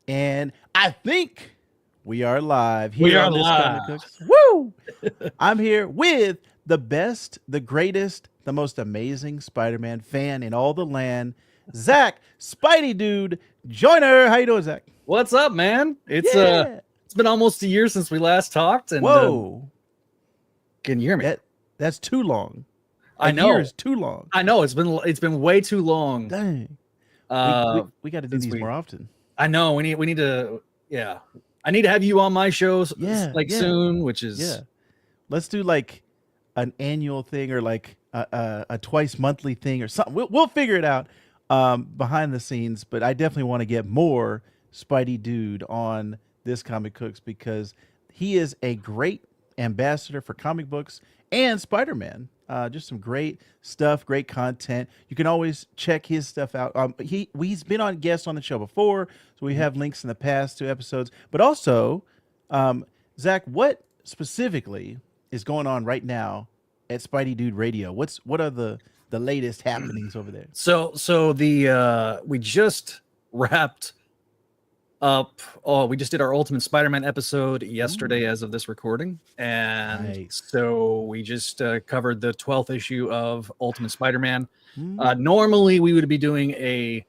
And I think we are live We here are on this Comic live. Cooks. Woo! I'm here with the best, the greatest, the most amazing Spider-Man fan in all the land, Zach Spidey-Dude Joyner. How you doing, Zach? What's up, man? Yeah. It's been almost a year since we last talked, and Whoa. can you hear me? That's too long. A I year know, is too long. I know. It's been way too long. Dang. We got to do Since these we, more often. I know we need to. Yeah, I need to have you on my show Yeah, like yeah, soon, which yeah. is Let's do like an annual thing or like a twice monthly thing or something. We'll figure it out behind the scenes. But I definitely want to get more Spidey-Dude on this Comic Cooks because he is a great ambassador for comic books and Spider-Man. Just some great stuff, great content. You can always check his stuff out. He's been on guests on the show before, so we have links in the past 2 episodes. But also, Zach, what specifically is going on right now at Spidey-Dude Radio? What are the latest happenings over there? so we just wrapped up. Oh, we just did our Ultimate Spider-Man episode yesterday, Ooh, as of this recording, and nice. so we just covered the 12th issue of Ultimate Spider-Man. Mm. Normally, we would be doing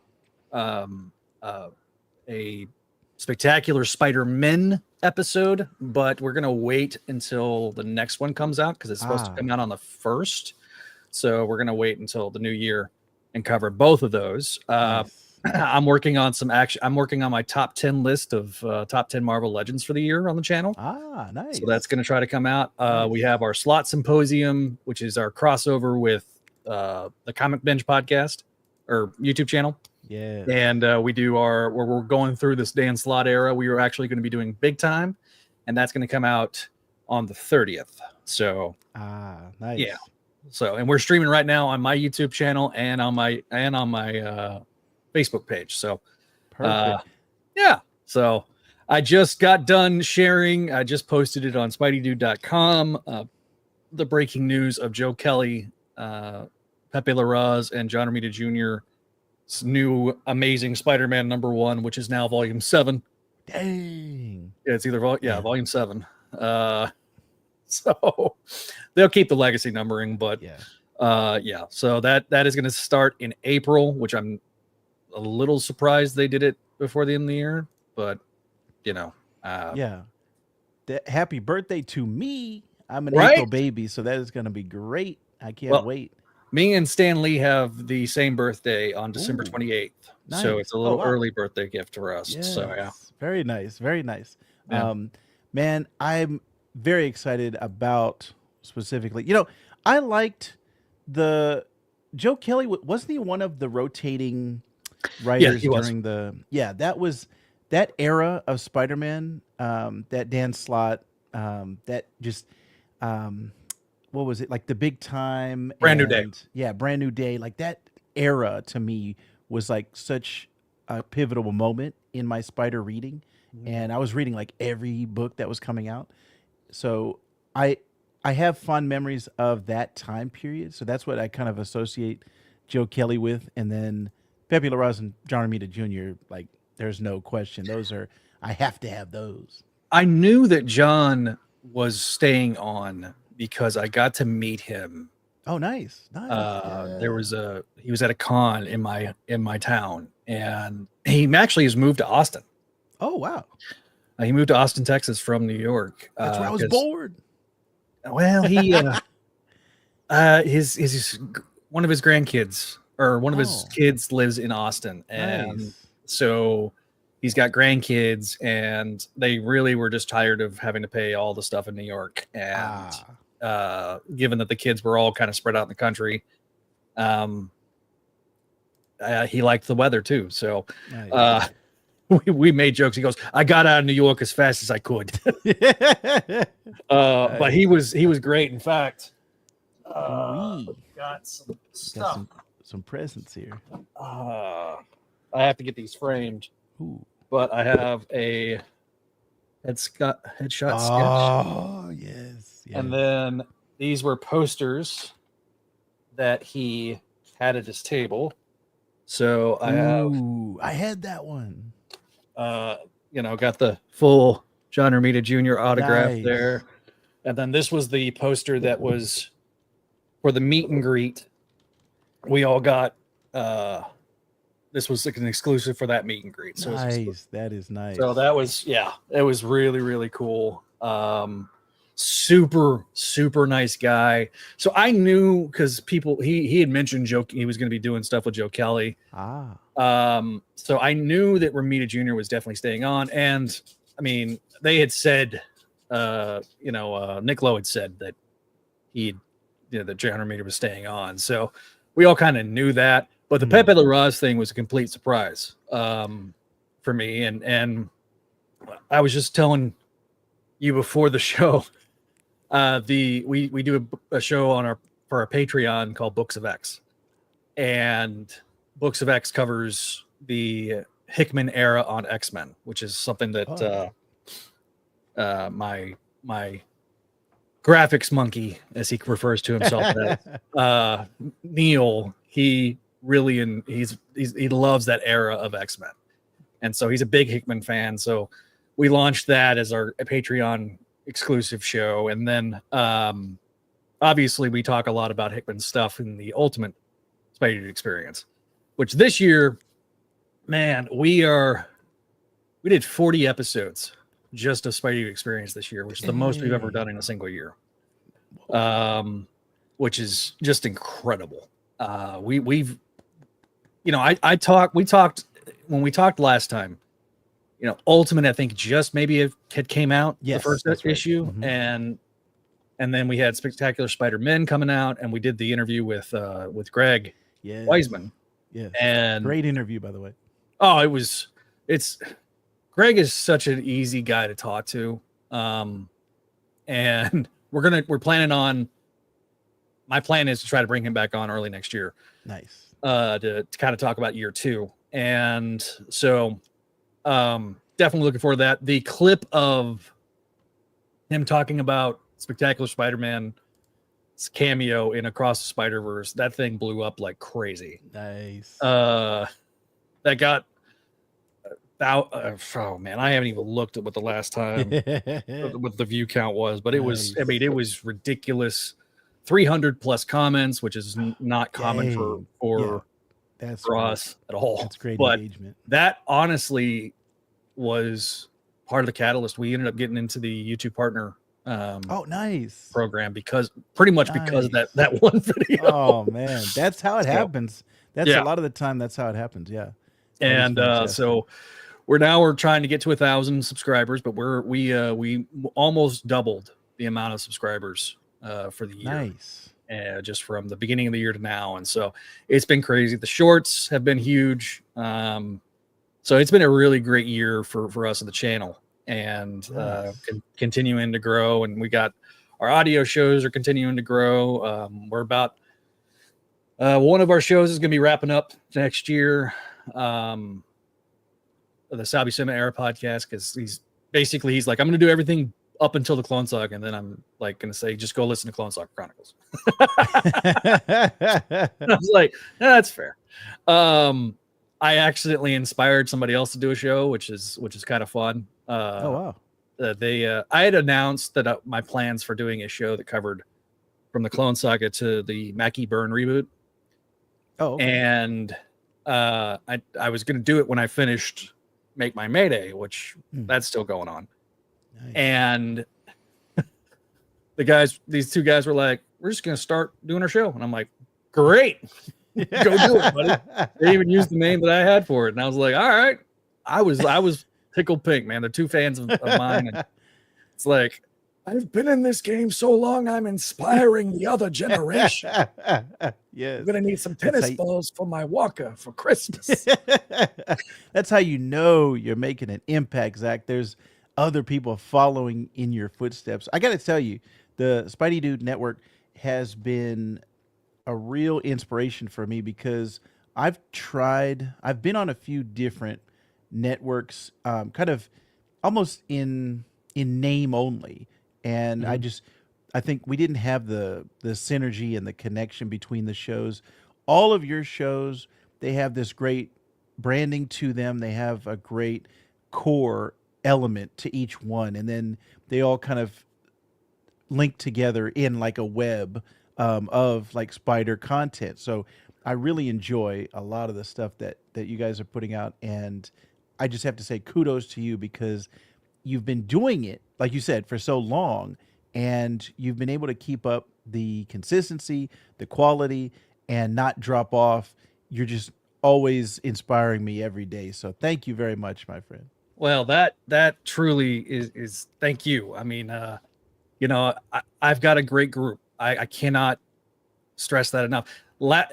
um, uh, a spectacular Spider-Man episode, but we're gonna wait until the next one comes out because it's supposed to Ah, come out on the 1st. So we're gonna wait until the new year and cover both of those. nice. I'm working on some action. I'm working on my top 10 list of top 10 Marvel Legends for the year on the channel. Ah, So that's nice. going to try to come out. We Nice. have our Slot Symposium, which is our crossover with the Comic Binge podcast or YouTube channel. Yes. And we do where we're going through this Dan Slott era. We are actually going to be doing Big Time, and that's going to come out on the 30th. So Ah, yeah. nice. So and we're streaming right now on my YouTube channel and on my Facebook page. So uh, Perfect. yeah. So I just got done sharing. I just posted it on Spidey-Dude.com. The breaking news of Joe Kelly, Pepe Larraz, and John Romita Jr.'s new Amazing Spider-Man #1, which is now Volume 7. Dang. Yeah, it's either Yeah. Volume 7. So they'll keep the legacy numbering, but Yeah. yeah. So that is going to start in April, which I'm a little surprised they did it before the end of the year, but you know, Yeah. Happy birthday to me. I'm an right? April baby, so that is going to be great. I can't Well, wait. me and Stan Lee have the same birthday on December Ooh, 28th, so it's nice. a Oh, little wow. early birthday gift for us. So yeah, Yes. Very nice. Very nice. yeah, Um, man, I'm very excited about specifically. I liked the Joe Kelly. Wasn't he one of the rotating yeah, writers he was. during that was that era of Spider-Man, that Dan Slott, that just, um, what was it, like the Big Time Brand new day. and yeah, Brand New Day, like that era to me was like such a pivotal moment in my Spider reading, and I was reading like every book that was coming out, so I I have fond memories of that time period, so that's what I kind of associate Joe Kelly with, and then Pepe Larraz and John Romita Jr. Like, there's no question; those are, I have to have those. I knew that John was staying on because I got to meet him. Oh, nice, nice, yeah. He was at a con in my town, and he actually has moved to Austin. Oh, wow, He moved to Austin, Texas from New York that's where I was because born. well, he his one of his grandkids or one of his Oh, kids lives in Austin, and nice. so he's got grandkids, and they really were just tired of having to pay all the stuff in New York, and Ah, given that the kids were all kind of spread out in the country, um, he liked the weather too, so nice. uh, we made jokes. He goes, "I got out of New York as fast as I could," but Nice. he was great. In fact, We got some got stuff. some presents here. Uh, I have to get these framed, Ooh. but I have a headshot sketch, Oh, yes, and yes. then these were posters that he had at his table. So I have Ooh, I had that one. Got the full John Romita Jr. autograph Nice. there. And then this was the poster that was for the meet and greet. We all got this was like an exclusive for that meet and greet. So nice. That is nice. So that was it was really, really cool. Super, super nice guy. So I knew because he had mentioned he was going to be doing stuff with Joe Kelly. So I knew that Romita Jr. was definitely staying on. And I mean, they had said, Nick Lowe had said that that John Romita was staying on. So we all kind of knew that. But the Pepe Larraz thing was a complete surprise for me. And I was just telling you before the show, we do a show for our Patreon called Books of X, and Books of X covers the Hickman era on X-Men, which is something that my graphics monkey, as he refers to himself as, Neil, he loves that era of X-Men, and so he's a big Hickman fan. So we launched that as our Patreon exclusive show, and then obviously we talk a lot about Hickman stuff in the Ultimate Spidey-Dude experience, which this year, man, we did 40 episodes just of Spidey-Dude experience this year, which is the most we've ever done in a single year, which is just incredible. We talked when we talked last time. Ultimate, I think, just maybe it had came out the first issue, right. And then we had Spectacular Spider-Man coming out, and we did the interview with Greg Weisman. Yeah, and great interview, by the way. Oh, it's Greg is such an easy guy to talk to, and we're planning on. My plan is to try to bring him back on early next year. Nice. To kind of talk about year 2, and so. Definitely looking forward to that. The clip of him talking about Spectacular Spider-Man's cameo in Across the Spider-Verse, that thing blew up like crazy. Nice. That got oh man, I haven't even looked at what the last time what the view count was, but it was, I mean, it was ridiculous. 300 plus comments, which is not common for us at all. That's great engagement. That honestly was part of the catalyst. We ended up getting into the YouTube partner nice program because of that one video. Oh man, that's how it happens. That's a lot of the time that's how it happens. Yeah. And so we're trying to get to 1,000 subscribers, but we almost doubled the amount of subscribers for the year. Nice. Just from the beginning of the year to now. And so it's been crazy. The shorts have been huge. So it's been a really great year for us on the channel, and continuing to grow. And we got our audio shows are continuing to grow. We're about one of our shows is going to be wrapping up next year. The Sabi Sima Era podcast, because he's like, I'm going to do everything up until the Clone Saga, and then I'm like going to say, just go listen to Clone Saga Chronicles. I was like, that's fair. I accidentally inspired somebody else to do a show, which is kind of fun. Oh wow! I had announced that my plans for doing a show that covered from the Clone Saga to the Mackie Byrne reboot. Oh, okay. And I was going to do it when I finished Make My Mayday, which that's still going on. Nice. And these two guys were like, we're just going to start doing our show. And I'm like, great. Go do it, buddy. They even used the name that I had for it. And I was like, all right. I was tickled pink, man. They're two fans of mine. And it's like, I've been in this game so long, I'm inspiring the other generation. Yes. I'm going to need some tennis balls for my walker for Christmas. That's how you know you're making an impact, Zach. There's other people following in your footsteps. I got to tell you, the Spidey-Dude Network has been a real inspiration for me because I've been on a few different networks, kind of almost in name only. And I think we didn't have the synergy and the connection between the shows. All of your shows, they have this great branding to them. They have a great core element to each one, and then they all kind of link together in like a web of like spider content. So I really enjoy a lot of the stuff that you guys are putting out, and I just have to say kudos to you because you've been doing it, like you said, for so long, and you've been able to keep up the consistency, the quality, and not drop off. You're just always inspiring me every day. So thank you very much, my friend. Well, that truly is thank you. I mean, I've got a great group. I cannot stress that enough. I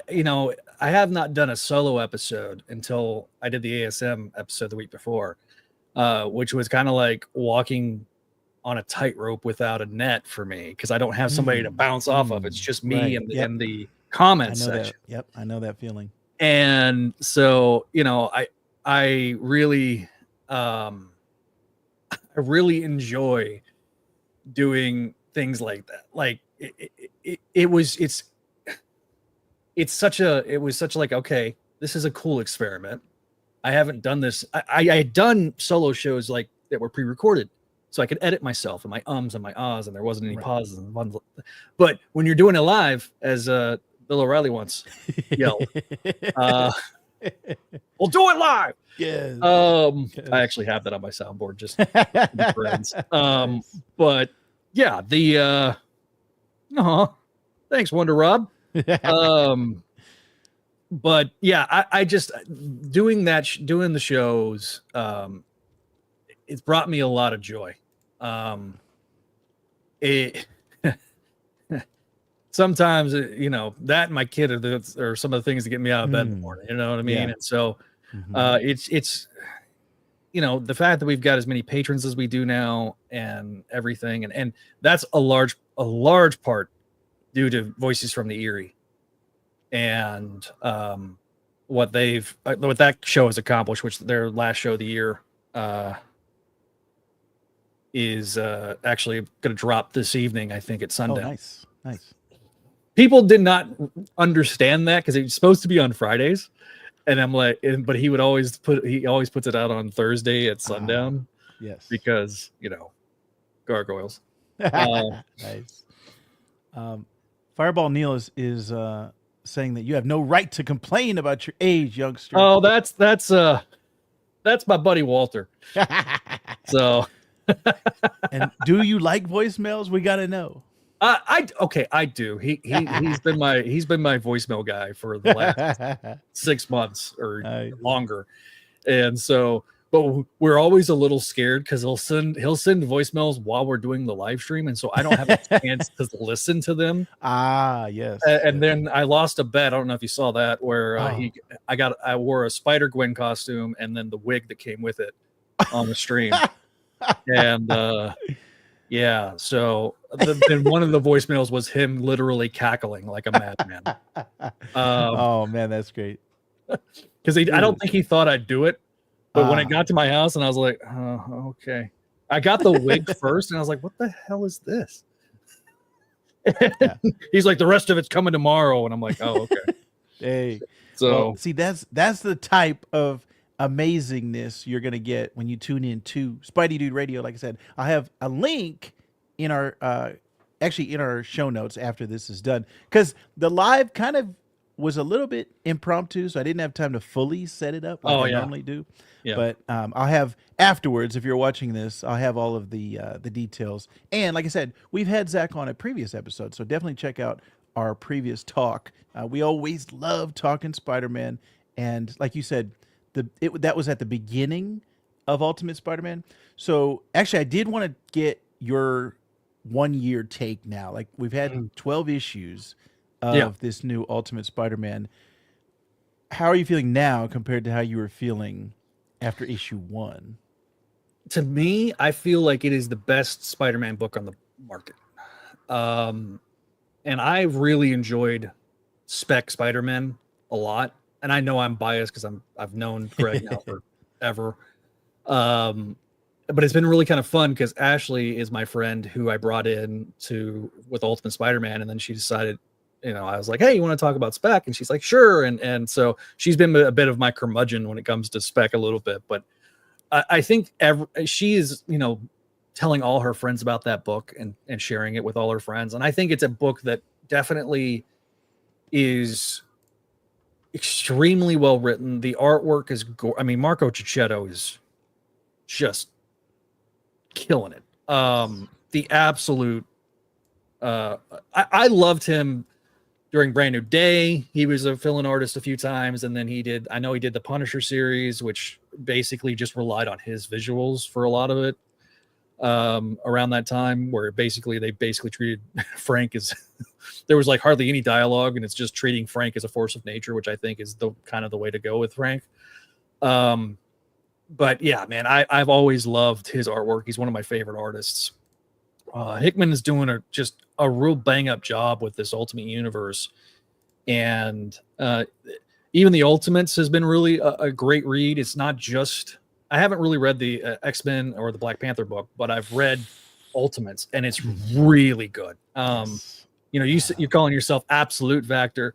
have not done a solo episode until I did the ASM episode the week before, which was kind of like walking on a tightrope without a net for me because I don't have somebody to bounce off of. It's just me Right. and the I comments know section. that. Yep, I know that feeling. And so, I really enjoy doing things like that. Like it was such like, okay, this is a cool experiment. I haven't done this. I had done solo shows like that were pre-recorded, so I could edit myself and my ums and my ahs, and there wasn't any pauses. But when you're doing it live, as Bill O'Reilly once yelled, we'll do it live. Yes. I actually have that on my soundboard just for friends. Nice. But yeah, thanks, Wonder Rob. But yeah, I just doing the shows. It's brought me a lot of joy. It sometimes that and my kid are some of the things that get me out of bed in the morning. You know what I mean? Yeah. And so it's the fact that we've got as many patrons as we do now and everything, and that's a large part due to Voices from the Eerie and what that show has accomplished, which their last show of the year is actually going to drop this evening, I think, at sundown. Oh, nice. People did not understand that because it's supposed to be on Fridays, and I'm like, but he always puts it out on Thursday at sundown. Yes, because gargoyles. Nice. Fireball Neil is saying that you have no right to complain about your age, youngster. Oh, that's my buddy Walter. So, and do you like voicemails? We got to know. I do. He's been my voicemail guy for the last 6 months or longer, and so. But we're always a little scared because he'll send voicemails while we're doing the live stream, and so I don't have a chance to listen to them. Yes. And then I lost a bet. I don't know if you saw that, where I wore a Spider-Gwen costume and then the wig that came with it on the stream, and yeah. So then one of the voicemails was him literally cackling like a madman. Oh man, that's great. Because I don't think he thought I'd do it. But when it got to my house and I was like, oh, okay. I got the wig first and I was like, what the hell is this? Yeah. He's like, the rest of it's coming tomorrow. And I'm like, oh, okay. Hey. So well, see, that's the type of amazingness you're going to get when you tune in to Spidey-Dude Radio. Like I said, I have a link in our show notes after this is done. Because the live kind of was a little bit impromptu, so I didn't have time to fully set it up like I normally do. Yeah. But I'll have afterwards, if you're watching this, I'll have all of the details. And like I said, we've had Zach on a previous episode, so definitely check out our previous talk. We always love talking Spider-Man, and like you said, that was at the beginning of Ultimate Spider-Man. So actually, I did want to get your 1 year take now. Like we've had 12 issues of this new Ultimate Spider-Man. How are you feeling now compared to how you were feeling after issue 1? To me, I feel like it is the best Spider-Man book on the market. And I've really enjoyed Spec Spider-Man a lot. And I know I'm biased because I've known Greg now forever. But it's been really kind of fun because Ashley is my friend who I brought in with Ultimate Spider-Man, and then she decided, I was like, hey, you want to talk about Spec? And she's like, sure. And so she's been a bit of my curmudgeon when it comes to Spec a little bit. But I think she is, telling all her friends about that book and sharing it with all her friends. And I think it's a book that definitely is extremely well written. The artwork is Marco Cicchetto is just killing it. The absolute I loved him during Brand New Day. He was a fill-in artist a few times, and then he did the Punisher series, which basically just relied on his visuals for a lot of it. Around that time, where they basically treated Frank as there was like hardly any dialogue, and it's just treating Frank as a force of nature, which I think is the kind of the way to go with Frank. But yeah, man, I've always loved his artwork. He's one of my favorite artists. Hickman is doing just a real bang up job with this Ultimate Universe, and even the Ultimates has been really a great read. It's not just I haven't really read the X-Men or the Black Panther book, but I've read Ultimates, and it's really good. You're calling yourself Absolute Vector.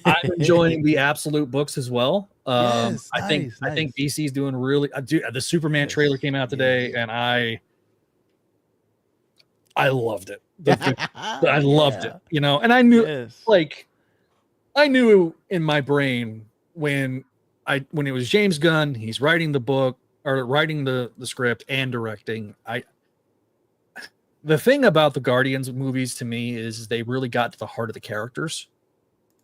I'm enjoying the Absolute books as well. I think DC's doing really. The Superman trailer came out today, and I loved it. I loved it. And I knew, I knew in my brain when it was James Gunn, he's writing the book or writing the script and directing. The thing about the Guardians movies to me is they really got to the heart of the characters.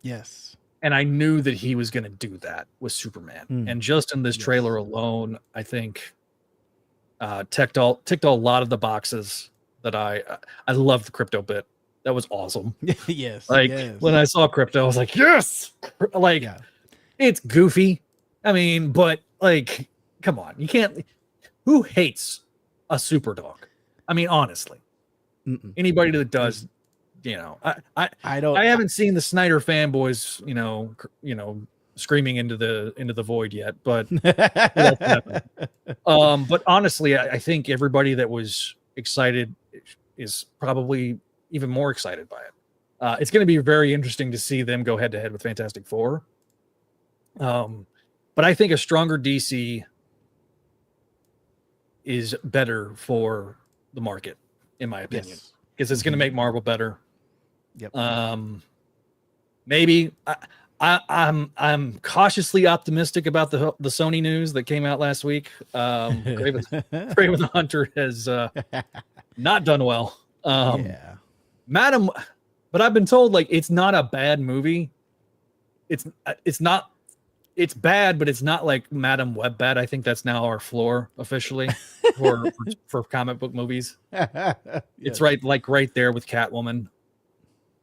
Yes. And I knew that he was going to do that with Superman. And just in this trailer alone, I think ticked a lot of the boxes that I love the Crypto bit. That was awesome. Yes. When I saw Crypto, I was like, yes. It's goofy. But come on, you can't. Who hates a super dog? Honestly, anybody that does, I don't. I haven't seen the Snyder fanboys, screaming into the void yet, but but honestly, I think everybody that was excited is probably even more excited by it. It's going to be very interesting to see them go head to head with Fantastic Four. But I think a stronger DC is better for the market, in my opinion, because it's going to make Marvel better. Yep. Maybe I'm cautiously optimistic about the Sony news that came out last week. Kraven the Hunter has not done well. Madam, but I've been told it's not a bad movie. It's not. It's bad, but it's not like Madam Web bad. I think that's now our floor officially for comic book movies. It's right there with Catwoman.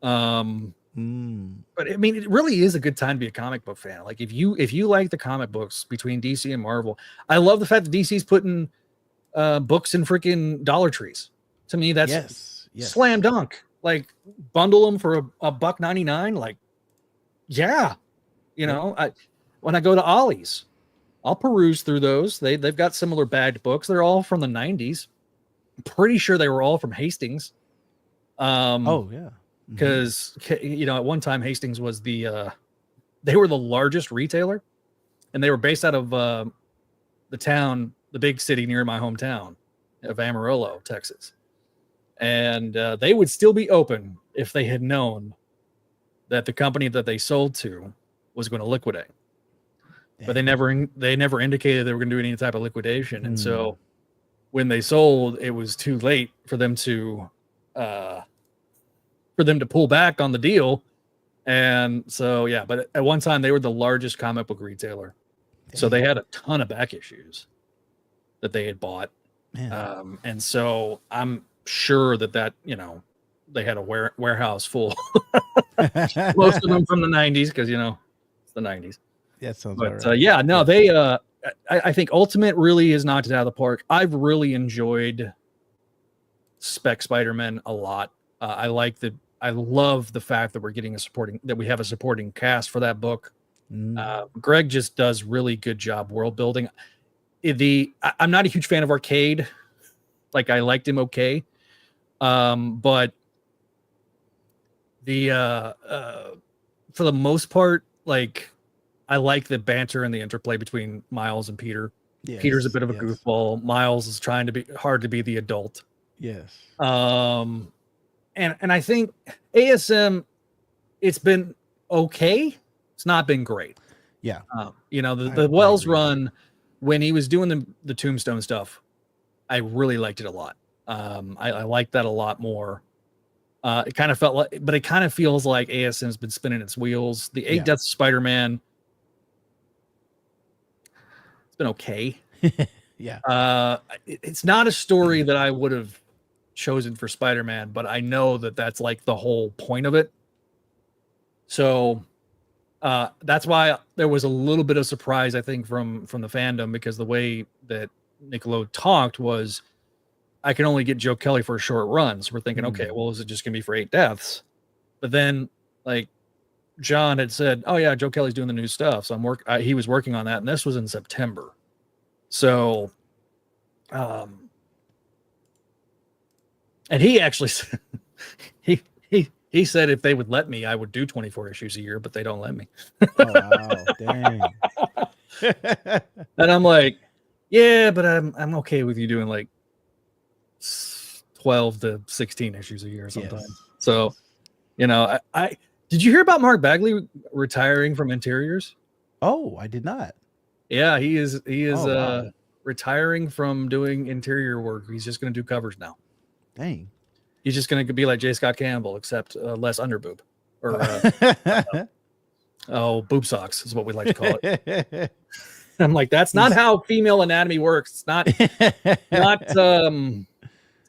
But it really is a good time to be a comic book fan. If you like the comic books between DC and Marvel, I love the fact that DC's putting books in freaking Dollar Trees. To me, that's slam dunk. Bundle them for a $1.99. When I go to Ollie's, I'll peruse through those. They've got similar bagged books. They're all from the 90s. I'm pretty sure they were all from Hastings. Because at one time Hastings was they were the largest retailer, and they were based out of the big city near my hometown of Amarillo, Texas. And they would still be open if they had known that the company that they sold to was going to liquidate. But they never indicated they were going to do any type of liquidation. And so when they sold, it was too late for them to pull back on the deal. And so, but at one time they were the largest comic book retailer. So they had a ton of back issues that they had bought. And so I'm sure that they had a warehouse full. Most of them from the 90s, because it's the 90s. That sounds but right. they I think Ultimate really has knocked it out of the park. I've really enjoyed Spec Spider-Man a lot. I love the fact that we have a supporting cast for that book. Greg just does really good job world building. I'm not a huge fan of Arcade. I liked him okay. But for the most part, I like the banter and the interplay between Miles and Peter. Peter's a Yes. bit of a Yes. goofball. Miles is trying to be hard to be the adult. Yes. And I think ASM, it's been okay. It's not been great. Yeah. The I Wells agree. run, when he was doing the Tombstone stuff, I really liked it a lot. I liked that a lot more. It kind of felt like, but it kind of feels like ASM's been spinning its wheels. The Eight Yeah. Deaths of Spider-Man, it's been okay. Yeah. It's not a story that I would have chosen for Spider-Man, but I know that that's like the whole point of it. So that's why there was a little bit of surprise, I think, from the fandom, because the way that Nicolo talked was, I can only get Joe Kelly for a short run. So we're thinking, okay, well, is it just gonna be for 8 deaths? But then, like, John had said, oh yeah, Joe Kelly's doing the new stuff, so he was working on that, and this was in September. So and he actually he said if they would let me, I would do 24 issues a year, but they don't let me. Oh wow, dang. And I'm like, yeah, but I'm okay with you doing like 12 to 16 issues a year sometimes. Yes. So, I did you hear about Mark Bagley retiring from interiors? Oh, I did not. Yeah, he is Wow. retiring from doing interior work. He's just going to do covers now. Dang. He's just going to be like J. Scott Campbell, except less underboob, or boob socks is what we like to call it. I'm like, that's not how female anatomy works. It's not it's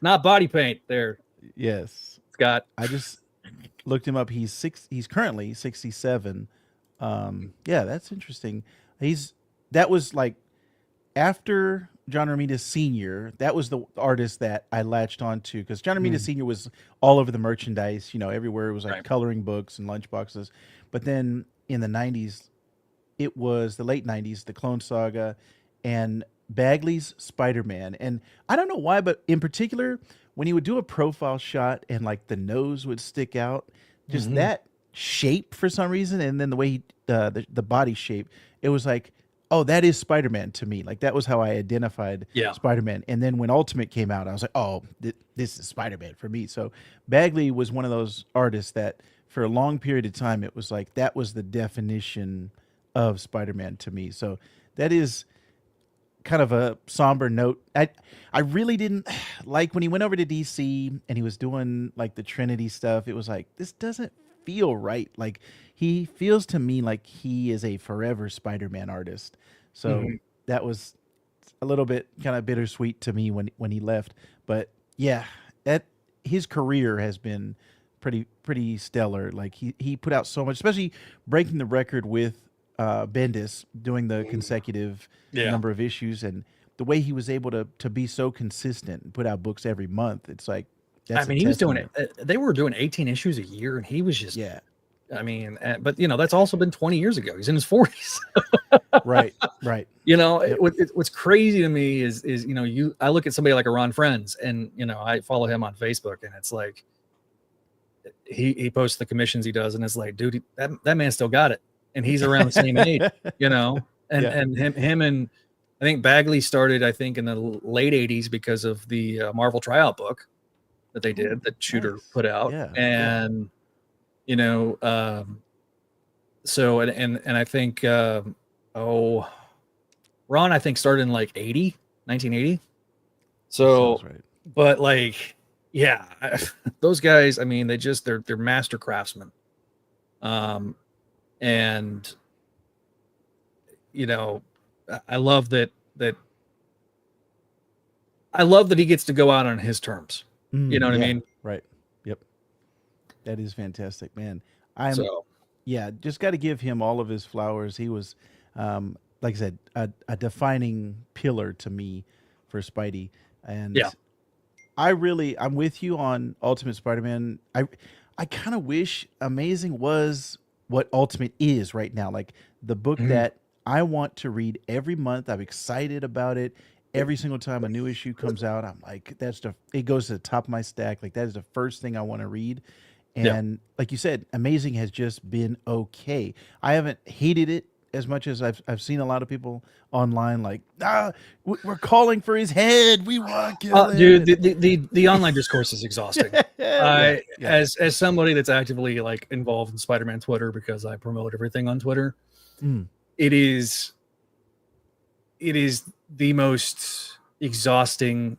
not body paint there. Yes. Scott. I just looked him up. He's currently 67. Yeah, that's interesting. That was like after John Romita Sr., that was the artist that I latched onto, because John Romita Sr. was all over the merchandise, everywhere. It was like coloring books and lunchboxes. But then in the 90s, it was the late 90s, the Clone Saga and Bagley's Spider-Man. And I don't know why, but in particular, when he would do a profile shot and like the nose would stick out, just that shape for some reason, and then the way the body shape, it was like, oh, that is Spider-Man to me. Like that was how I identified Spider-Man. And then when Ultimate came out, I was like, oh, this is Spider-Man for me. So Bagley was one of those artists that for a long period of time, it was like, that was the definition of Spider-Man to me. So that is kind of a somber note. I really didn't like when he went over to DC and he was doing like the Trinity stuff. It was like, this doesn't feel right. Like he feels to me like he is a forever Spider-Man artist. So that was a little bit kind of bittersweet to me when he left. But yeah, his career has been pretty stellar. Like he put out so much, especially breaking the record with Bendis, doing the consecutive number of issues, and the way he was able to be so consistent and put out books every month. It's like, that's he was doing it. They were doing 18 issues a year, and he was just but that's also been 20 years ago. He's in his 40s. Right. What's crazy to me is I look at somebody like a Ron Friends, and I follow him on Facebook, and it's like he posts the commissions he does, and it's like, dude, that man still got it, and he's around the same age, and him and I think Bagley started, I think, in the late 80s because of the Marvel tryout book that they did, that Shooter put out. And so and I think Ron, I think, started in like 1980. So but like, yeah, those guys, I mean, they're master craftsmen. And I love that he gets to go out on his terms. You know what I mean? Right. Yep. That is fantastic, man. Just got to give him all of his flowers. He was, like I said, a defining pillar to me for Spidey. And I'm with you on Ultimate Spider-Man. I kind of wish Amazing was what Ultimate is right now. Like the book that I want to read every month. I'm excited about it. Every single time a new issue comes out, I'm like, it goes to the top of my stack. Like that is the first thing I want to read. And like you said, Amazing has just been okay. I haven't hated it. as much as I've seen a lot of people online like, we're calling for his head. We want to kill him. Dude, the online discourse is exhausting. Yeah. As somebody that's actively like involved in Spider-Man Twitter because I promote everything on Twitter, it is the most exhausting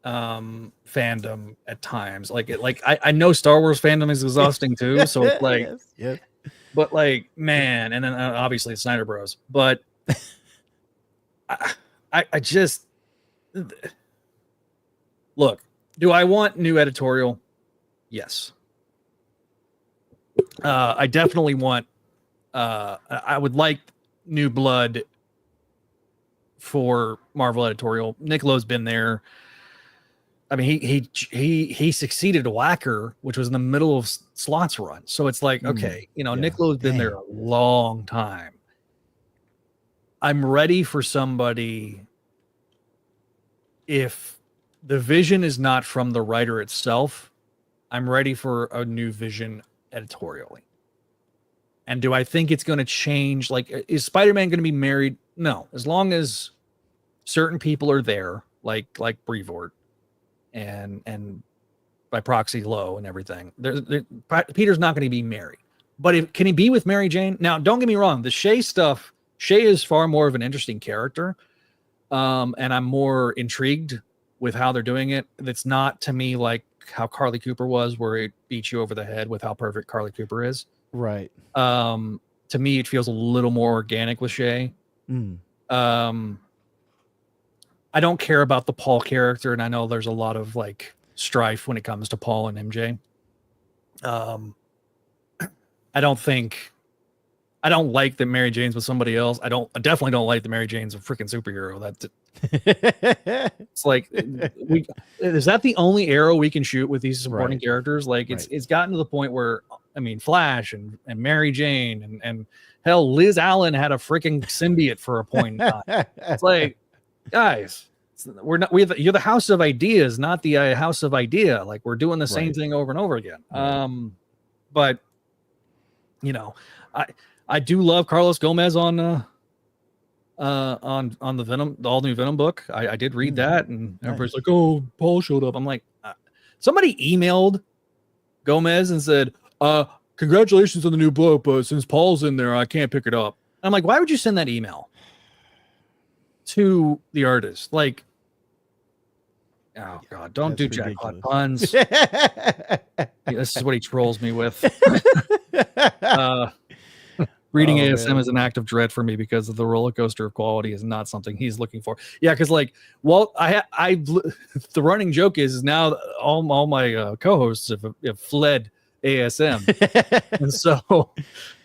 fandom at times. I know Star Wars fandom is exhausting too, so it's like yes. But like, man, and then obviously it's Snyder Bros. But I just look. Do I want new editorial? Yes. I definitely want. I would like new blood for Marvel editorial. Nick Lowe's been there. I mean, he succeeded Whacker, which was in the middle of Slot's run. So it's like, okay, Nick Lowe's been there a long time. I'm ready for somebody. If the vision is not from the writer itself, I'm ready for a new vision editorially. And do I think it's going to change? Like, is Spider-Man going to be married? No, as long as certain people are there, like Brevoort. And by proxy Lowe and everything. Peter's not going to be married. But can he be with Mary Jane? Now, don't get me wrong. The Shay stuff, Shay is far more of an interesting character. And I'm more intrigued with how they're doing it. It's not to me like how Carly Cooper was, where it beats you over the head with how perfect Carly Cooper is. Right. To me, it feels a little more organic with Shay. I don't care about the Paul character, and I know there's a lot of like strife when it comes to Paul and MJ. I don't like that Mary Jane's with somebody else. I definitely don't like that Mary Jane's a freaking superhero. It's like, is that the only arrow we can shoot with these supporting characters? Like it's gotten to the point where, I mean, Flash and Mary Jane and hell, Liz Allen had a freaking symbiote for a point in time. It's like, guys, you're the house of ideas, not the house of idea. Like, we're doing the same thing over and over again. But I do love Carlos Gomez on the Venom, the all new Venom book. I did read that, and everybody's like, "Oh, Paul showed up." I'm like, somebody emailed Gomez and said, "Congratulations on the new book, but since Paul's in there, I can't pick it up." I'm like, why would you send that email to the artist? Like, oh god, don't do jackpot puns. This is what he trolls me with. Reading ASM is an act of dread for me because of the roller coaster of quality is not something he's looking for. Yeah, because like, well, the running joke is now all my co-hosts have fled ASM, and so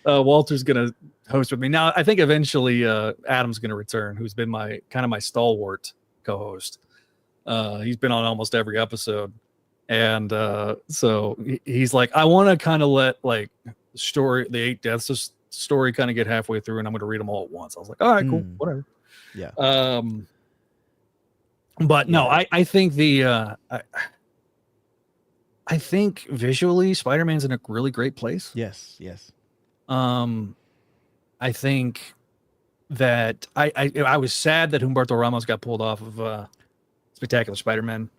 Walter's gonna host with me now. I think eventually Adam's gonna return, who's been my stalwart co-host. He's been on almost every episode, and so he's like, I want to kind of let like the 8 deaths story kind of get halfway through, and I'm going to read them all at once. I was like, all right, cool, whatever. Yeah. But no, I think I think visually Spider-Man's in a really great place. Yes. I think that I was sad that Humberto Ramos got pulled off of Spectacular Spider-Man.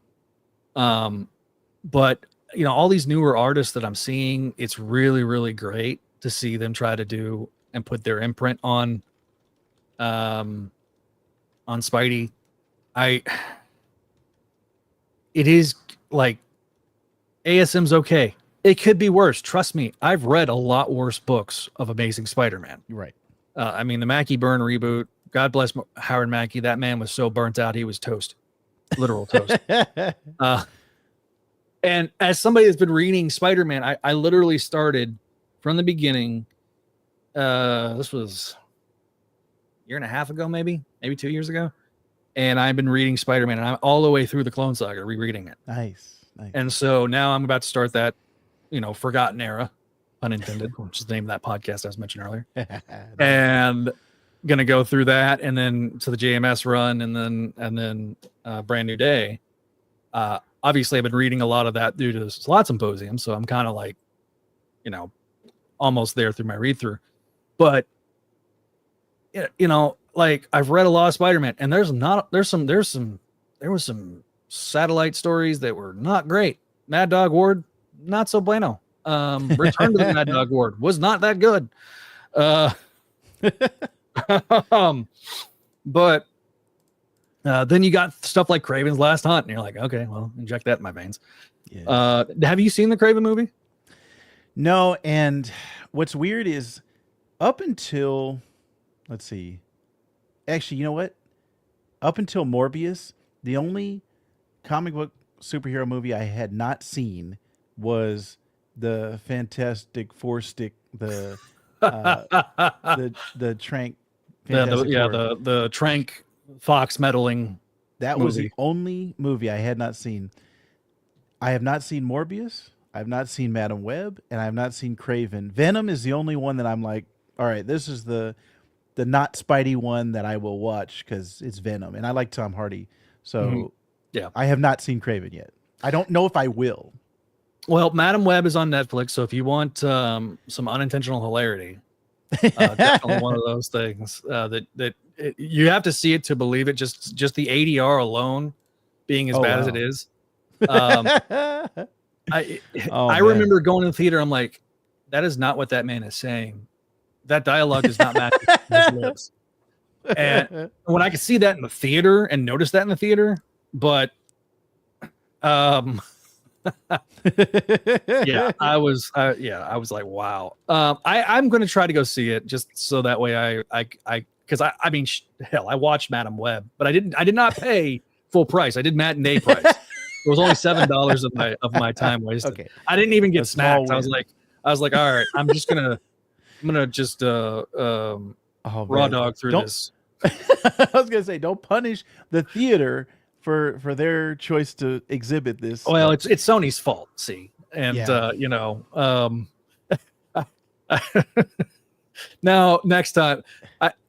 But all these newer artists that I'm seeing, it's really, really great to see them try to do and put their imprint on Spidey. It is like, ASM's okay. It could be worse. Trust me, I've read a lot worse books of Amazing Spider-Man. Right. I mean, the Mackie Byrne reboot, God bless Howard Mackie. That man was so burnt out, he was toast. Literal toast. And as somebody that's been reading Spider-Man, I literally started from the beginning. This was a year and a half ago, maybe 2 years ago. And I've been reading Spider-Man, and I'm all the way through the Clone Saga, rereading it. Nice. And so now I'm about to start that, Forgotten Era, pun intended, which is the name of that podcast I was mentioning earlier. And gonna go through that, and then to the JMS run, and then Brand New Day. Obviously, I've been reading a lot of that due to the Slot Symposium, so I'm kind of like, almost there through my read through. But like I've read a lot of Spider-Man, and there was some satellite stories that were not great. Mad Dog Ward, not so bueno. Return to the Mad Dog Ward was not that good. But then you got stuff like Kraven's Last Hunt, and you're like, okay, well, inject that in my veins. Yes. Have you seen the Kraven movie? No, and what's weird is up until, let's see, actually, you know what? Up until Morbius, the only comic book superhero movie I had not seen was the Fantastic Four stick, the Trank. Fantastic Four. the Trank Fox meddling. That was the only movie I had not seen. I have not seen Morbius. I have not seen Madam Web, and I have not seen Kraven. Venom is the only one that I'm like, all right, this is the not Spidey one that I will watch because it's Venom, and I like Tom Hardy. So yeah, I have not seen Kraven yet. I don't know if I will. Well, Madam Web is on Netflix, so if you want some unintentional hilarity, definitely one of those things you have to see it to believe it. Just the ADR alone being as bad as it is. I remember going to the theater. I'm like, that is not what that man is saying. That dialogue is not matching his lips. And when I could see that in the theater and notice that in the theater, but yeah, I was like, wow. I'm going to try to go see it just so that way because I mean, hell, I watched Madam Web, but I did not pay full price. I did matinee price. It was only $7 of my time wasted. Okay. I didn't even get snacks. I was like, all right, I'm gonna just raw dog through this. I was gonna say, don't punish the theater for their choice to exhibit this. Well, it's Sony's fault, see, and now next time,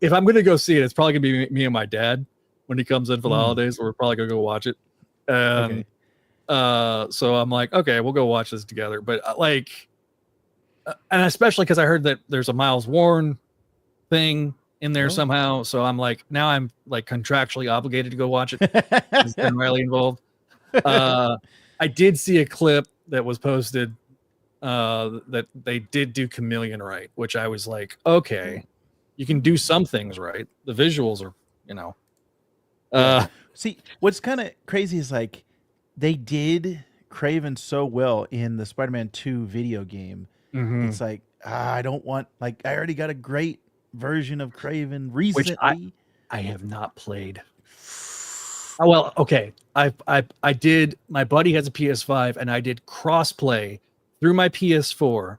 if I'm gonna go see it, it's probably gonna be me and my dad when he comes in for the holidays. We're probably gonna go watch it. Okay. So I'm like, okay, we'll go watch this together. But and especially because I heard that there's a Miles Warren thing in there somehow. So I'm like, now I'm like contractually obligated to go watch it. It's been really involved. I did see a clip that was posted that they did do Chameleon right, which I was like, okay, you can do some things right. The visuals are, see, what's kind of crazy is like they did Kraven so well in the Spider-Man 2 video game. Mm-hmm. It's like, I don't want, like, I already got a great version of Kraven recently. Which I have not played. Oh, well, okay. I did, my buddy has a PS5 and I did crossplay through my PS4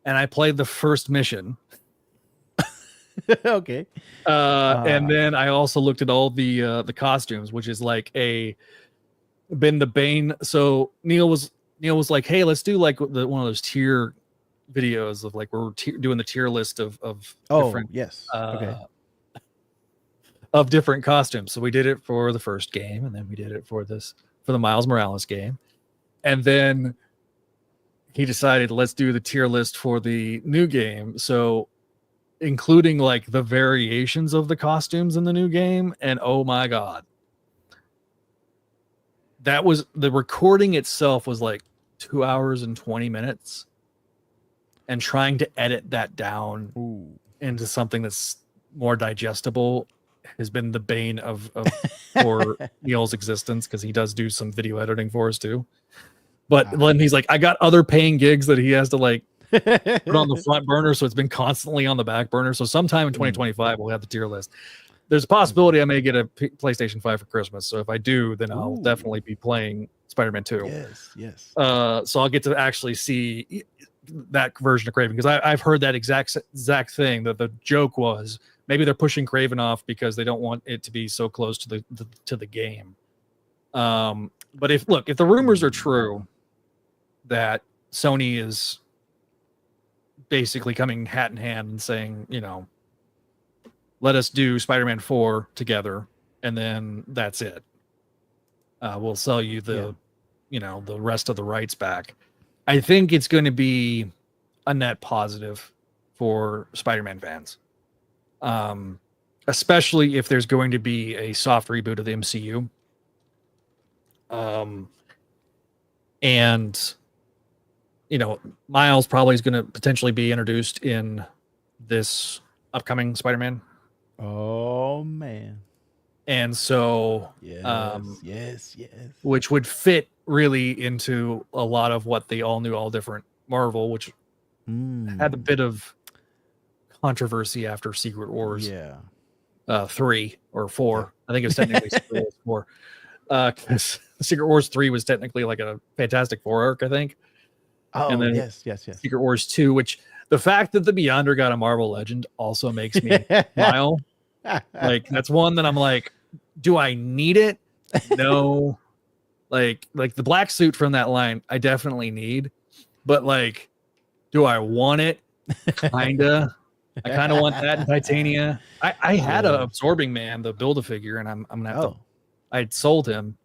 and I played the first mission. Okay. And then I also looked at all the costumes, which is like been the bane. So Neil was like, hey, let's do like one of those tier videos of like we're doing the tier list of different of different costumes. So we did it for the first game, and then we did it for the Miles Morales game, and then he decided let's do the tier list for the new game. So including like the variations of the costumes in the new game, and oh my god, that was the recording itself was like 2 hours and 20 minutes. And trying to edit that down into something that's more digestible has been the bane of for Neil's existence, because he does do some video editing for us too. But then he's like, I got other paying gigs that he has to like put on the front burner, so it's been constantly on the back burner. So sometime in 2025 we'll have the tier list. There's a possibility I may get a PlayStation 5 for Christmas. So if I do, then I'll definitely be playing Spider-Man 2. Yes. So I'll get to actually see that version of Kraven, because I've heard that exact thing, that the joke was maybe they're pushing Kraven off because they don't want it to be so close to the game. But if the rumors are true that Sony is basically coming hat in hand and saying, let us do Spider-Man 4 together, and then that's it. We'll sell you the rest of the rights back. I think it's going to be a net positive for Spider-Man fans. especially if there's going to be a soft reboot of the MCU. And Miles probably is going to potentially be introduced in this upcoming Spider-Man, Oh man. and so Yes. which would fit really into a lot of what the all new, all different Marvel, which had a bit of controversy after Secret Wars. Yeah. 3 or 4. I think it was technically Secret Wars 4. Because Secret Wars 3 was technically like a Fantastic Four arc, I think. Oh, and then yes. Secret Wars 2, which the fact that the Beyonder got a Marvel Legend also makes me smile. Like, that's one that I'm like, do I need it? No. like the black suit from that line, I definitely need. But like, do I want it? Kinda. I kind of want that in Titania. I had a Absorbing Man, the Build-A-Figure, and I'm gonna have to. I'd sold him,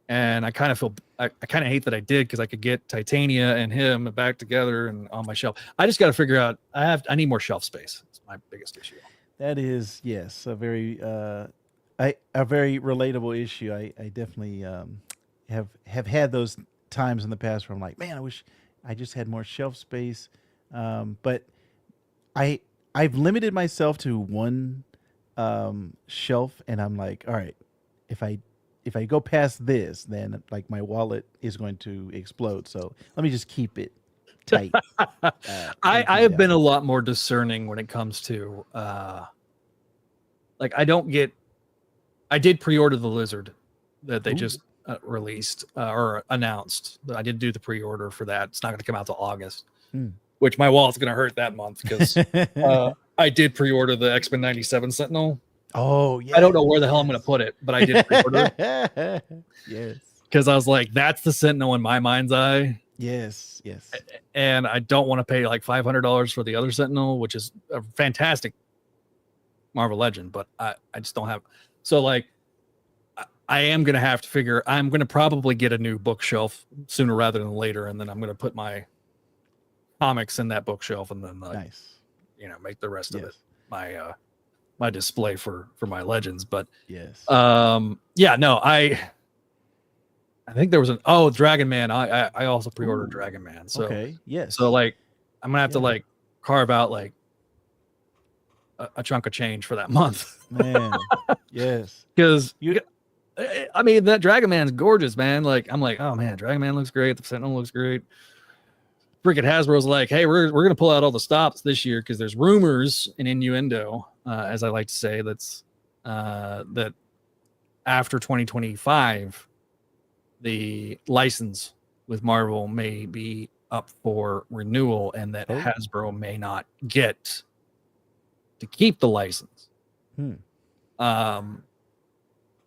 and I kind of feel I kind of hate that I did, because I could get Titania and him back together and on my shelf. I just got to figure out. I need more shelf space. It's my biggest issue. That is, yes, a very a very relatable issue. I definitely have had those times in the past where I'm like, man, I wish I just had more shelf space. But I've limited myself to one shelf, and I'm like, all right, if I go past this, then like my wallet is going to explode. So let me just keep it tight. I have been a lot more discerning when it comes to like, I did pre-order the Lizard that they just released or announced. I did do the pre-order for that. It's not going to come out till August, which my wallet's going to hurt that month, because I did pre-order the X-Men 97 Sentinel. Oh, yeah. I don't know where the hell I'm going to put it, but I did pre-order it. Yes. Because I was like, that's the Sentinel in my mind's eye. Yes. And I don't want to pay like $500 for the other Sentinel, which is a fantastic Marvel Legend, but I just don't have. So like, I am going to have to figure, I'm going to probably get a new bookshelf sooner rather than later. And then I'm going to put my comics in that bookshelf, and then nice, make the rest of it my display for my Legends. But yes, no, I think there was Dragon Man. I also pre-ordered Dragon Man. So okay, yes. So like, I'm gonna have to like carve out like a chunk of change for that month, man. Yes, because I mean, that Dragon Man's gorgeous, man. Like, I'm like, oh man, Dragon Man looks great. The Sentinel looks great. Freaking Hasbro's like, hey, we're gonna pull out all the stops this year, because there's rumors and innuendo, as I like to say, that's that after 2025, the license with Marvel may be up for renewal, and that Hasbro may not get to keep the license.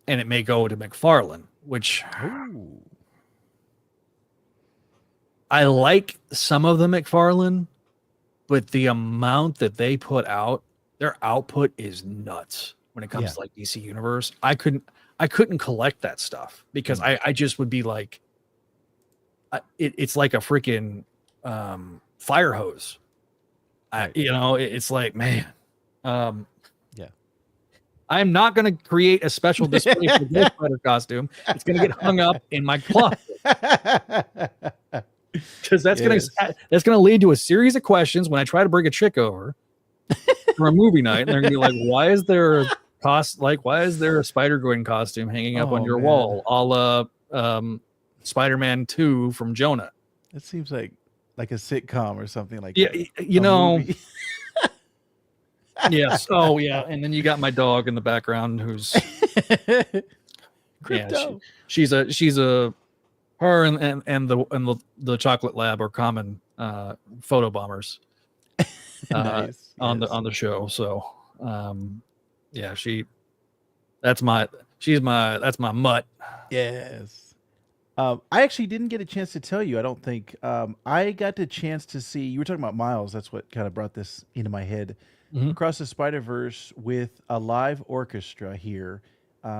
And it may go to McFarlane, which I like some of the McFarlane, but the amount that they put out, their output is nuts when it comes to like DC Universe. I couldn't collect that stuff, because I just would be like, it's like a freaking fire hose. It's like, man, I'm not going to create a special display for the Ghost Rider costume. It's going to get hung up in my closet. Because that's going to lead to a series of questions when I try to bring a chick over for a movie night, and they're going to be like, why is there a Spider-Gwen costume hanging up on your wall, a la Spider-Man 2 from Jonah? It seems like a sitcom or something like that. Yes. Oh yeah. And then you got my dog in the background, who's she's a her and the chocolate lab are common photo bombers nice. on the show. So that's my mutt. Yes. I actually didn't get a chance to tell you, I don't think. I got the chance to see, you were talking about Miles, that's what kind of brought this into my head. Across the Spider-Verse with a live orchestra here.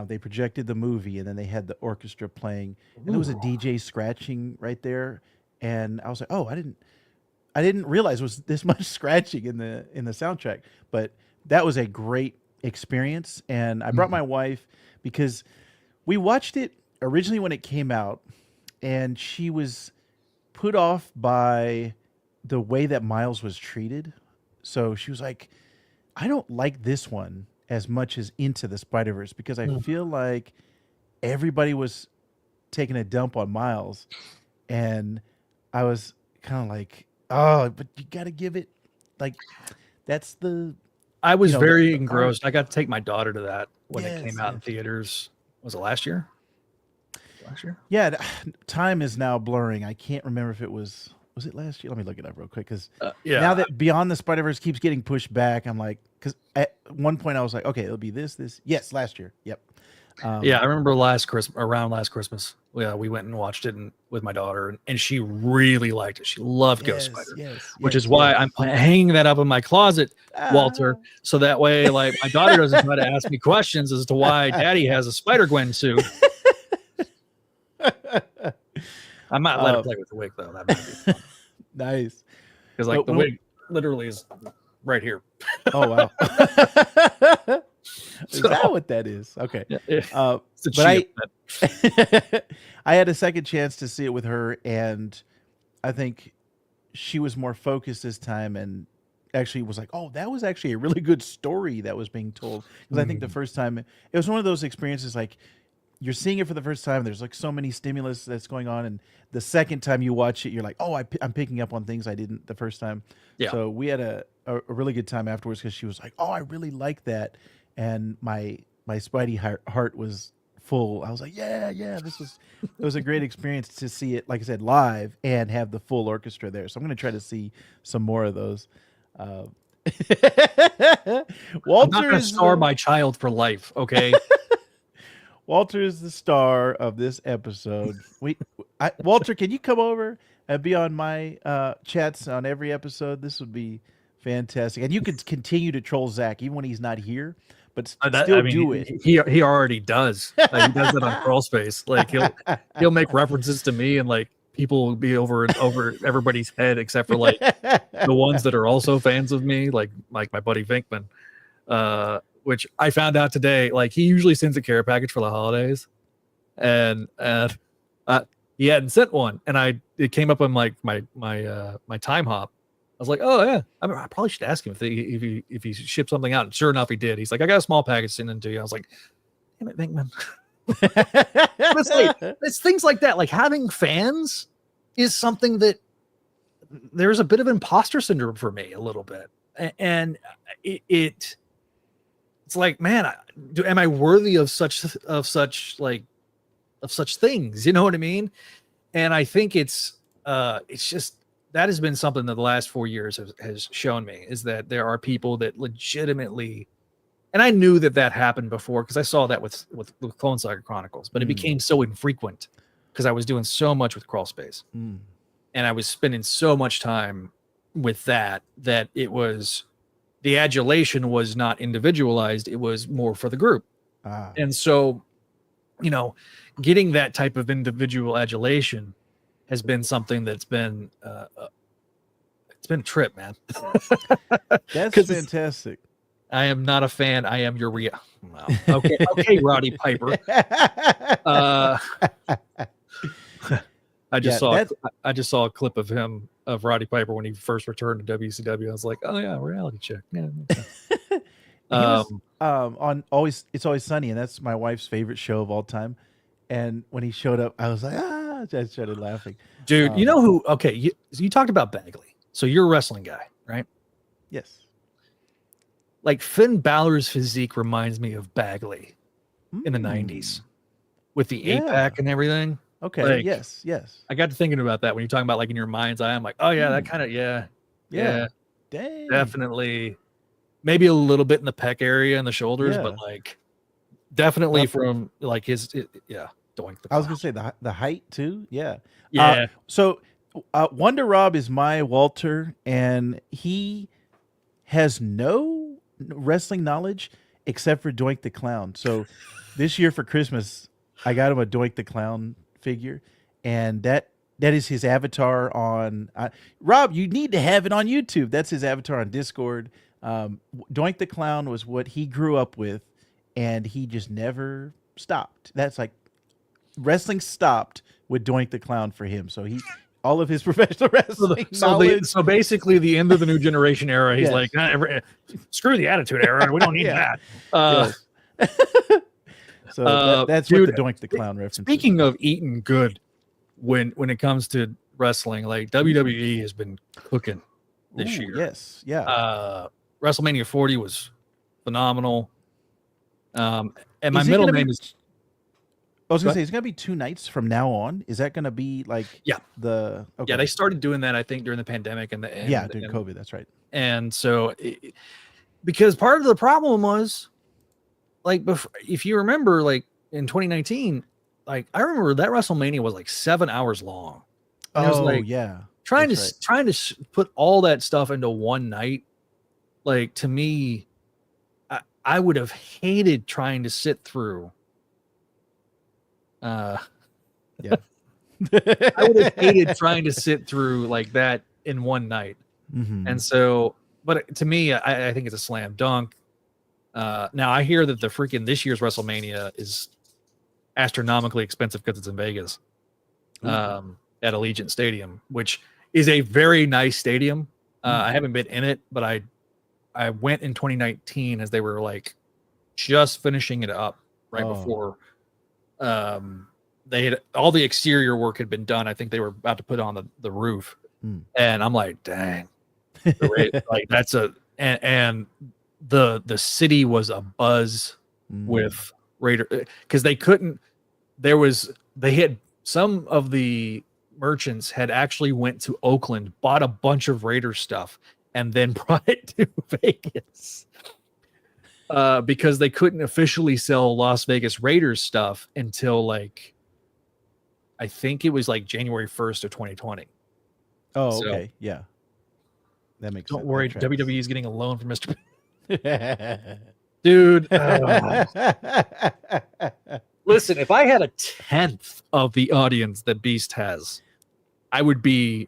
They projected the movie, and then they had the orchestra playing, and there was a DJ scratching right there. And I was like, oh, I didn't realize it was this much scratching in the soundtrack. But that was a great experience, and I brought my wife because we watched it originally when it came out, and she was put off by the way that Miles was treated. So she was like, I don't like this one as much as Into the Spider Verse because I Mm. feel like everybody was taking a dump on Miles, and I was kind of like, oh, but you got to give it like that's the I was very the art. engrossed. I got to take my daughter to that when it came Yes, out in yes. theaters. Was it last year? Last year? Yeah, time is now blurring. I can't remember if it was it last year. Let me look it up real quick because now Yeah. that Beyond the Spider Verse keeps getting pushed back, I'm like, because at one point I was like, okay, it'll be this. Yes, last year. Yep. Yeah, I remember around last Christmas. Yeah, we went and watched it with my daughter, and she really liked it. She loved Ghost Yes, Spider, yes, which yes, is why yes. I'm hanging that up in my closet, Walter, Ah. so that way, like, my daughter doesn't try to ask me questions as to why Daddy has a Spider Gwen suit. I might let her play with the wig though. That might be fun. Nice. Because like the wig literally is right here. Oh wow. Is that what that is? Okay. It's a but I had a second chance to see it with her, and I think she was more focused this time and actually was like, oh, that was actually a really good story that was being told. Because I think the first time it was one of those experiences like you're seeing it for the first time. There's like so many stimulus that's going on, and the second time you watch it, you're like, oh, I'm picking up on things I didn't the first time. Yeah. So we had a really good time afterwards because she was like, oh, I really like that, and my Spidey heart was full. I was like, yeah, it was a great experience to see it, like I said, live and have the full orchestra there. So I'm going to try to see some more of those. I'm not going to star my child for life, okay? Walter is the star of this episode. Walter, can you come over and be on my chats on every episode? This would be fantastic, and you could continue to troll Zach even when he's not here, but do it. He already does. Like, he does it on Crawl Space. Like he'll make references to me, and like people will be over everybody's head except for like the ones that are also fans of me, like my buddy Vinkman. Which I found out today, like he usually sends a care package for the holidays, and he hadn't sent one, and it came up on like my time hop. I was like, oh yeah, I probably should ask him if he shipped something out. And sure enough, he did. He's like, I got a small package sent to you. I was like, damn it, Vinkman. It's things like that. Like having fans is something that there's a bit of imposter syndrome for me a little bit, and it's like, man, am I worthy of such things? You know what I mean? And I think it's just that has been something that the last 4 years has shown me, is that there are people that legitimately, and I knew that happened before because I saw that with Clone Saga Chronicles, but it became so infrequent because I was doing so much with Crawl Space, and I was spending so much time with that it was. The adulation was not individualized. It was more for the group. And so, getting that type of individual adulation has been something that's been, it's been a trip, man. That's fantastic. I am not a fan. I am your wow. Okay, Roddy Piper. I just saw a clip of him, of Roddy Piper, when he first returned to WCW. I was like, oh yeah, reality check. Yeah. He was on It's Always Sunny, and that's my wife's favorite show of all time. And when he showed up, I was like, I started laughing. Dude, you know who? Okay, you talked about Bagley. So you're a wrestling guy, right? Yes. Like Finn Balor's physique reminds me of Bagley in the 90s with the 8-pack and everything. Okay. Like, yes. I got to thinking about that when you're talking about like in your mind's eye. I'm like, oh yeah, that kind of yeah. Dang. Definitely. Maybe a little bit in the pec area and the shoulders, but like definitely from like his Doink the Clown. I was gonna say the height too. Yeah. Yeah. So Wonder Rob is my Walter, and he has no wrestling knowledge except for Doink the Clown. So this year for Christmas, I got him a Doink the Clown figure, and that is his avatar on Rob. You need to have it on YouTube. That's his avatar on Discord. Doink the Clown was what he grew up with, and he just never stopped. That's like wrestling stopped with Doink the Clown for him. So all of his professional wrestling knowledge. So basically, the end of the new generation era. He's Yes. like, screw the Attitude Era. We don't need that. Yes. So that's dude, what the Doink the Clown reference. Speaking of eating good, when it comes to wrestling, like WWE has been cooking this year. Yes, yeah. WrestleMania 40 was phenomenal. And my Is it middle gonna name be- is I was gonna say it's gonna be 2 nights from now on. Is that gonna be like Yeah. okay. yeah. They started doing that I think during the pandemic and during COVID. That's right. And so because part of the problem was like if you remember like in 2019, like I remember that WrestleMania was like 7 hours long. And it was like yeah. trying That's to put all that stuff into one night. Like to me, I would have hated trying to sit through. Yeah. I would have hated trying to sit through like that in one night. Mhm. And so, but to me, I think it's a slam dunk. Now I hear that this year's WrestleMania is astronomically expensive because it's in Vegas, at Allegiant Stadium, which is a very nice stadium. I haven't been in it, but I went in 2019 as they were like just finishing it up before they had all the exterior work had been done. I think they were about to put on the roof, and I'm like, dang, like that's and the city was a buzz with Raider because they had some of the merchants had actually went to Oakland, bought a bunch of Raider stuff, and then brought it to Vegas because they couldn't officially sell Las Vegas Raiders stuff until like I think it was like January 1st of 2020. Oh, So- okay. Yeah. That makes Don't sense. worry, That tracks. WWE is getting a loan from Mr. Dude. Listen, if I had a 10th of the audience that Beast has, I'd be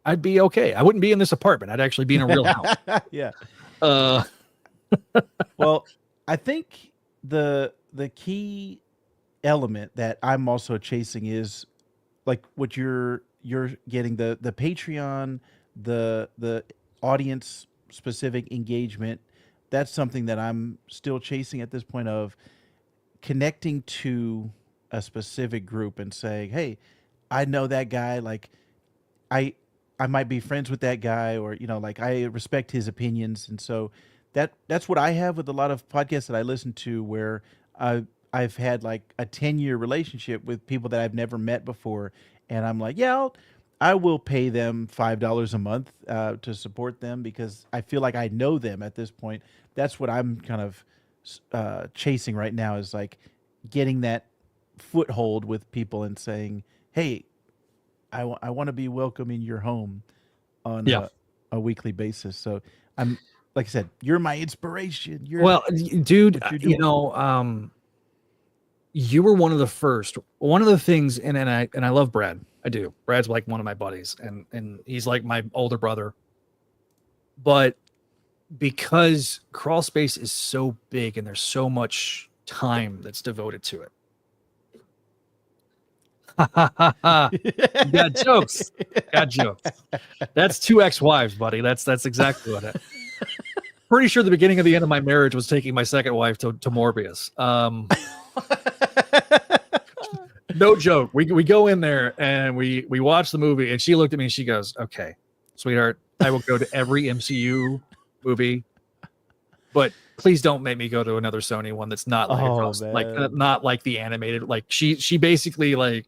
okay. I wouldn't be in this apartment. I'd actually be in a real house. Yeah. Uh, Well, I think the key element that I'm also chasing is like what you're getting the Patreon, the audience specific engagement. That's something that I'm still chasing at this point of connecting to a specific group and saying, "Hey, I know that guy. Like, I might be friends with that guy, or like I respect his opinions." And so that's what I have with a lot of podcasts that I listen to, where I've had like a 10-year relationship with people that I've never met before, and I'm like, yeah, I will pay them $5 a month to support them because I feel like I know them at this point. That's what I'm kind of chasing right now, is like getting that foothold with people and saying, hey, I want to be welcome in your home on a weekly basis. So I'm, like I said, you're my inspiration. well, dude, what you're doing. You were one of the first. One of the things, and I love Brad. I do. Brad's like one of my buddies, and he's like my older brother. But because crawl space is so big and there's so much time that's devoted to it. Got jokes. Got jokes. That's 2 ex-wives, buddy. That's exactly what it. Pretty sure the beginning of the end of my marriage was taking my second wife to Morbius. No joke. We go in there and we watch the movie, and she looked at me and she goes, "Okay, sweetheart, I will go to every MCU movie, but please don't make me go to another Sony one that's not like not like the animated." Like she basically like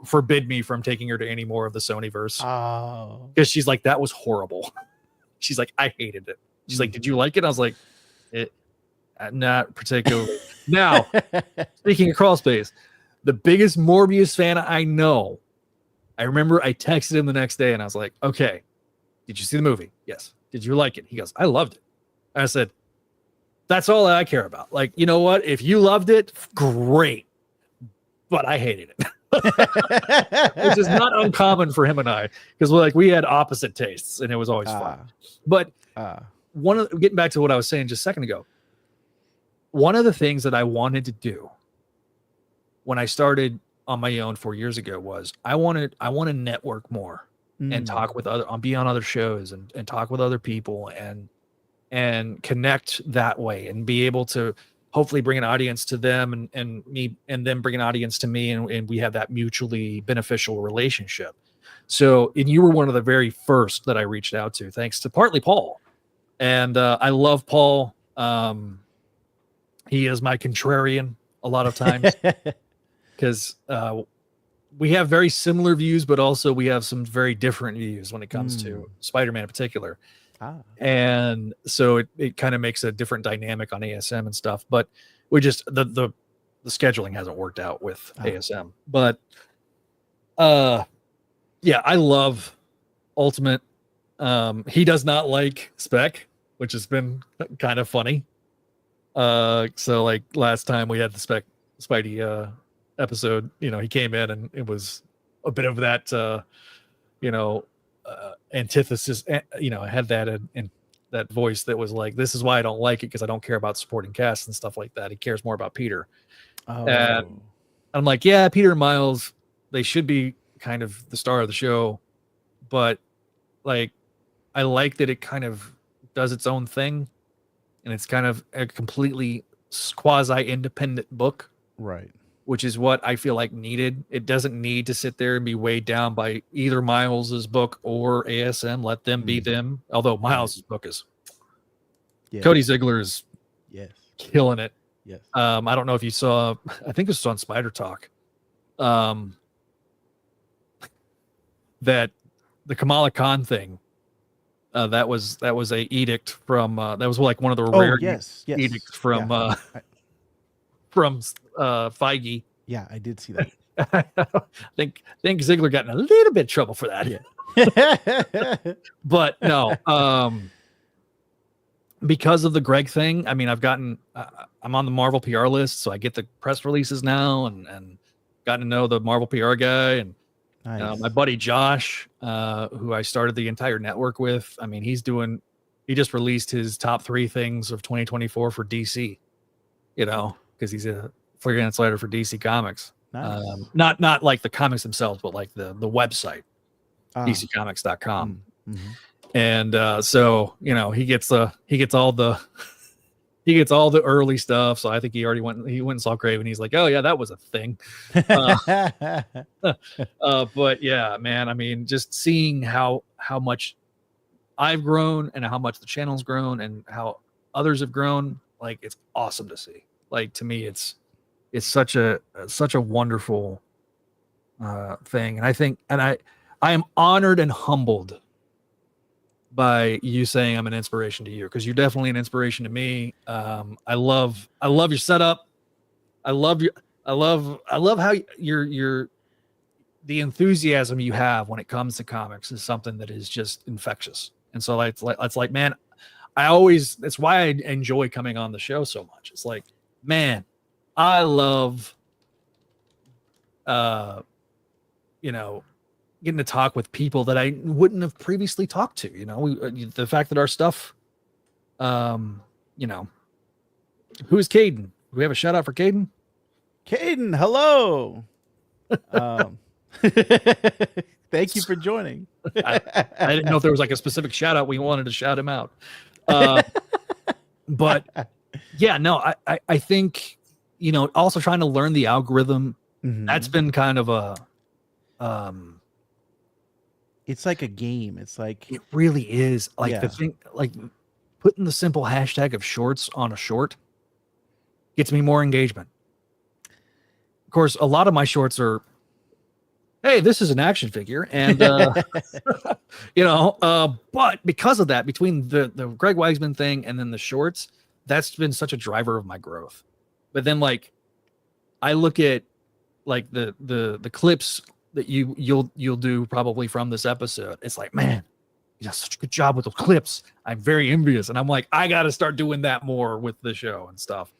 forbid me from taking her to any more of the Sony verse. Oh, Because she's like, that was horrible. She's like, I hated it. She's like, did you like it? I was like, not particularly. Now, speaking of crawl space, the biggest Morbius fan I know, I remember I texted him the next day and I was like, okay, did you see the movie? Yes. Did you like it? He goes, I loved it. I said, that's all I care about. Like, you know what? If you loved it, great. But I hated it. Which is not uncommon for him and I, because we had opposite tastes and it was always fun. But getting back to what I was saying just a second ago, one of the things that I wanted to do when I started on my own 4 years ago was I want to network more and talk with be on other shows and talk with other people and connect that way and be able to hopefully bring an audience to them and me and them bring an audience to me and we have that mutually beneficial relationship. So, and you were one of the very first that I reached out to, thanks to partly Paul. And I love Paul. He is my contrarian a lot of times because we have very similar views, but also we have some very different views when it comes to Spider-Man in particular. And so it kind of makes a different dynamic on ASM and stuff, but we just the scheduling hasn't worked out with ASM. But yeah, I love Ultimate. He does not like Spec, which has been kind of funny. So like last time we had the Spidey episode, he came in and it was a bit of that antithesis, had that in that voice that was like, this is why I don't like it, because I don't care about supporting cast and stuff like that. He cares more about Peter. And I'm like, yeah, Peter and Miles, they should be kind of the star of the show, but like I like that it kind of does its own thing and it's kind of a completely quasi independent book, right? Which is what I feel like needed. It doesn't need to sit there and be weighed down by either Miles's book or ASM. Let them be them. Although Miles's book is, Cody Ziegler is killing it. Yes. I don't know if you saw, I think this was on Spider Talk, that the Kamala Khan thing, that was a edict from, that was like one of the rare edicts from, from Feige. Yeah, I did see that. I think Ziegler got in a little bit of trouble for that. Yeah. But no, because of the Greg thing, I mean, I'm on the Marvel PR list, so I get the press releases now and gotten to know the Marvel PR guy and my buddy Josh, who I started the entire network with. I mean, he just released his top 3 things of 2024 for DC, because he's a freelance writer for DC Comics. Nice. Not like the comics themselves, but like the website, dccomics.com. And so he gets all the early stuff. So I think he went and saw Craven. He's like, oh yeah, that was a thing. But yeah, man, I mean, just seeing how much I've grown and how much the channel's grown and how others have grown, like, it's awesome to see. Like, to me, it's such a wonderful thing. And I think, and I am honored and humbled by you saying I'm an inspiration to you, because you're definitely an inspiration to me. I love your setup. I love how you're the enthusiasm you have when it comes to comics is something that is just infectious. And so it's like, man, it's why I enjoy coming on the show so much. It's like, man, I love, getting to talk with people that I wouldn't have previously talked to. The fact that our stuff, who's Caden? Do we have a shout out for Caden? Caden, hello. Thank you for joining. I didn't know if there was like a specific shout out we wanted to shout him out. But yeah, no, I think, also trying to learn the algorithm, that's been kind of a, it's like a game. It's like, it really is like the thing, like putting the simple hashtag of shorts on a short gets me more engagement. Of course, a lot of my shorts are, hey, this is an action figure. And, but because of that, between the Greg Weisman thing and then the shorts, that's been such a driver of my growth. But then, like, I look at like the clips that you'll do probably from this episode. It's like, man, you did such a good job with those clips. I'm very envious. And I'm like, I got to start doing that more with the show and stuff.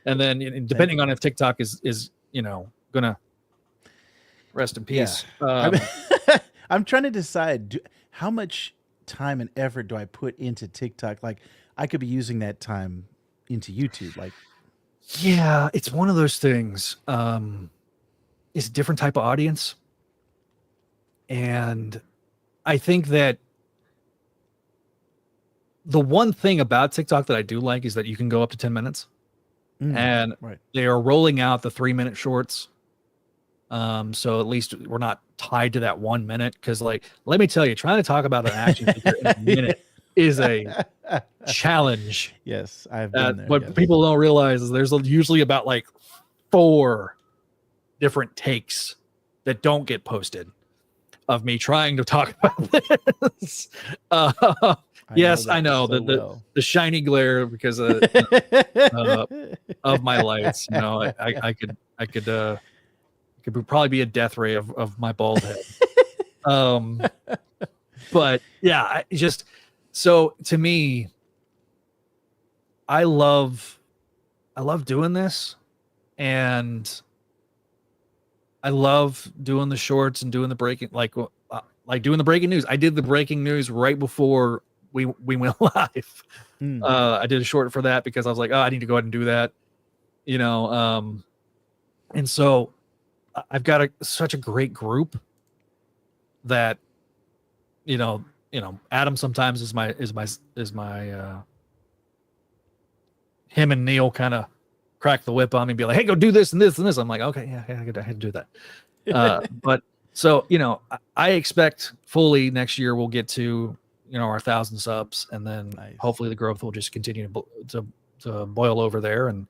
And then depending on if TikTok is gonna rest in peace. I'm trying to decide how much time and effort do I put into TikTok? Like, I could be using that time into YouTube. Like, Yeah, it's one of those things. It's a different type of audience. And I think that the one thing about TikTok that I do like is that you can go up to 10 minutes, and right. they are rolling out the 3-minute shorts. So at least we're not tied to that 1 minute. Cause like, let me tell you, trying to talk about an action figure in a minute is a challenge. Yes, I've been there. What yes. people don't realize is there's usually about like 4 different takes that don't get posted of me trying to talk about this. Yes, I know the shiny glare because of my lights. You know, I could probably be a death ray of my bald head. But yeah, just so to me, I love doing this, and I love doing the shorts and doing the breaking, like doing the breaking news. I did the breaking news right before we went live. I did a short for that because I was like, oh, I need to go ahead and do that, you know. And so I've got such a great group that, you know, Adam sometimes is my him and Neil kind of crack the whip on me and be like, hey, go do this and this and this. I'm like, okay, yeah, I had to do that. But so, you know, I expect fully next year we'll get to, you know, our 1,000 subs, and then hopefully the growth will just continue to boil over there and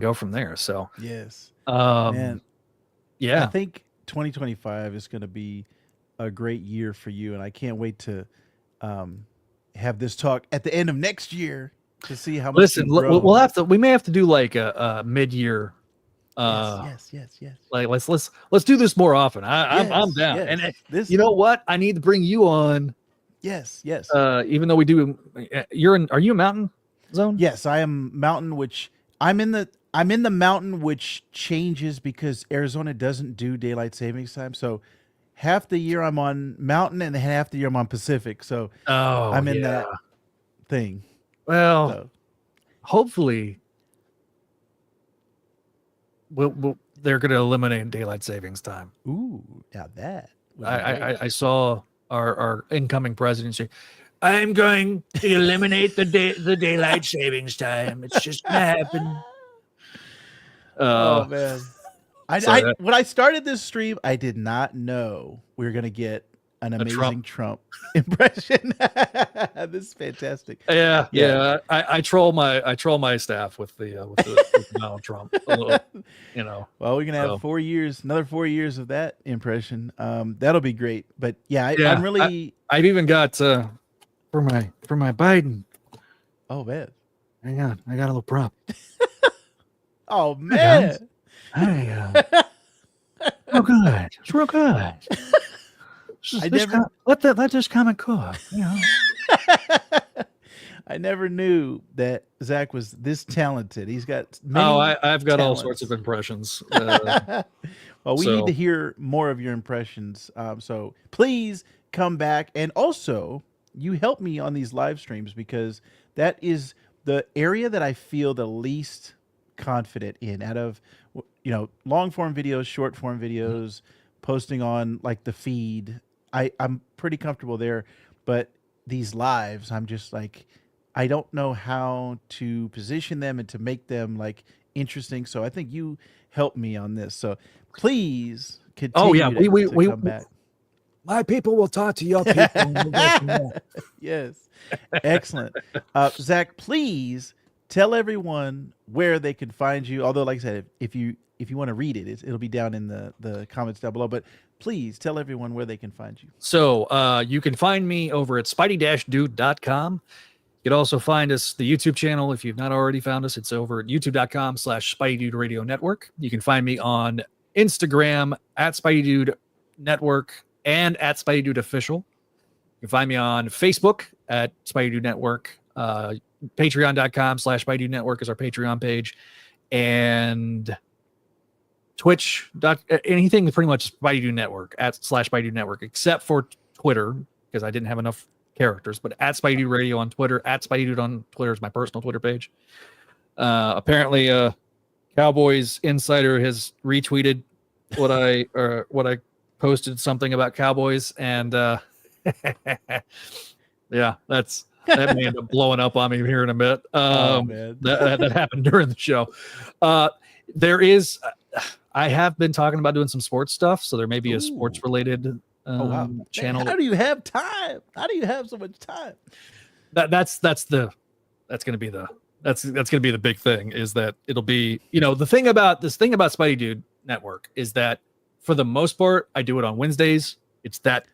go from there. So yes, man, yeah, I think 2025 is going to be a great year for you, and I can't wait to have this talk at the end of next year to see how much. Listen, we may have to do like a mid-year. Yes. Like let's do this more often. I'm down. Yes. And you know what? I need to bring you on. Yes. Even though we do, are you a mountain zone? Yes, I am mountain, which I'm in the mountain, which changes because Arizona doesn't do daylight savings time. So half the year I'm on mountain, and then half the year I'm on Pacific. So I'm in that thing. Well, hopefully they're going to eliminate daylight savings time. Ooh, now that I saw our incoming president say, I'm going to eliminate the daylight savings time. It's just going to happen. Oh man. When I started this stream, I did not know we were going to get an amazing Trump impression. This is fantastic. Yeah. I troll my staff with with Donald Trump a little, you know. Well, we're gonna have 4 years, another 4 years of that impression. That'll be great. But I'm really. I've even got for my Biden. Oh man, hang on, I got a little prop. Oh man, real good. It's real good. Let this comment cook. You know. I never knew that Zach was this talented. He's got many I've got talents. all sorts of impressions. Well, we need to hear more of your impressions. So please come back, and also you help me on these live streams because that is the area that I feel the least confident in out of, you know, long form videos, short form videos, posting on like the feed. I'm pretty comfortable there, but these lives, I'm just like, I don't know how to position them and to make them like interesting. So I think you helped me on this. So please continue to come back. My people will talk to your people. Yes. Excellent. Zach, please tell everyone where they can find you. Although, like I said, if you want to read it, it'll be down in the comments down below. But please tell everyone where they can find you. So you can find me over at Spidey-Dude.com. You can also find us, the YouTube channel. If you've not already found us, it's over at youtube.com/Spidey-Dude Radio Network. You can find me on Instagram at Spidey-Dude Network and at Spidey-Dude Official. You can find me on Facebook at Spidey-Dude Network. Patreon.com/Spidey-Dude Network is our Patreon page. And Twitch, anything pretty much Spidey-Dude Network at /Spidey-Dude Network, except for Twitter, because I didn't have enough characters, but at Spidey Radio on Twitter, at Spidey-Dude on Twitter is my personal Twitter page. Apparently, Cowboys Insider has retweeted what I posted something about Cowboys, and yeah, that may end up blowing up on me here in a bit. Man. That happened during the show. There is, I have been talking about doing some sports stuff, so there may be a sports related channel. Man, how do you have time? How do you have so much time? That's gonna be the big thing, is that it'll be, the thing about Spidey-Dude Network is that for the most part I do it on Wednesdays. It's that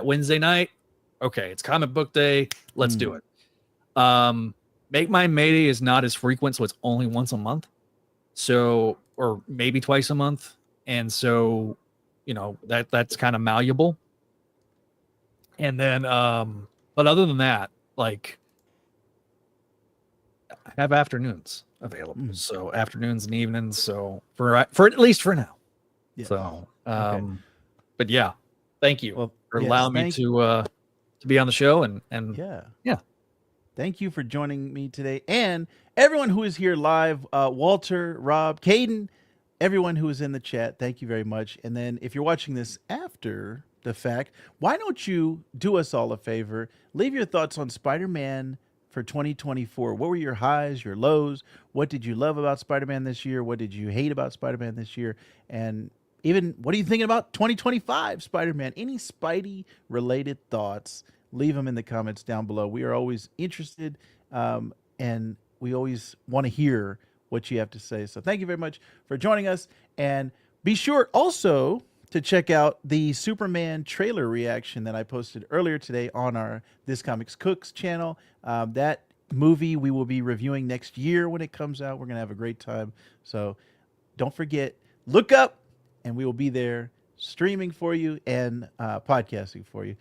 Wednesday night. Okay, it's comic book day. Let's do it. Make My Mayday is not as frequent, so it's only once a month. So, or maybe twice a month. And so, that's kind of malleable. And then, but other than that, like, I have afternoons available. So afternoons and evenings. So for at least for now. Yeah. So, but yeah, thank you for allowing me to be on the show and yeah. Thank you for joining me today, and everyone who is here live, Walter, Rob, Caden, everyone who is in the chat. Thank you very much. And then if you're watching this after the fact, why don't you do us all a favor? Leave your thoughts on Spider-Man for 2024. What were your highs, your lows? What did you love about Spider-Man this year? What did you hate about Spider-Man this year? And even what are you thinking about 2025 Spider-Man? Any Spidey related thoughts? Leave them in the comments down below. We are always interested, and we always want to hear what you have to say. So thank you very much for joining us. And be sure also to check out the Superman trailer reaction that I posted earlier today on our This Comics Cooks channel. That movie we will be reviewing next year when it comes out. We're going to have a great time. So don't forget, look up, and we will be there streaming for you and podcasting for you.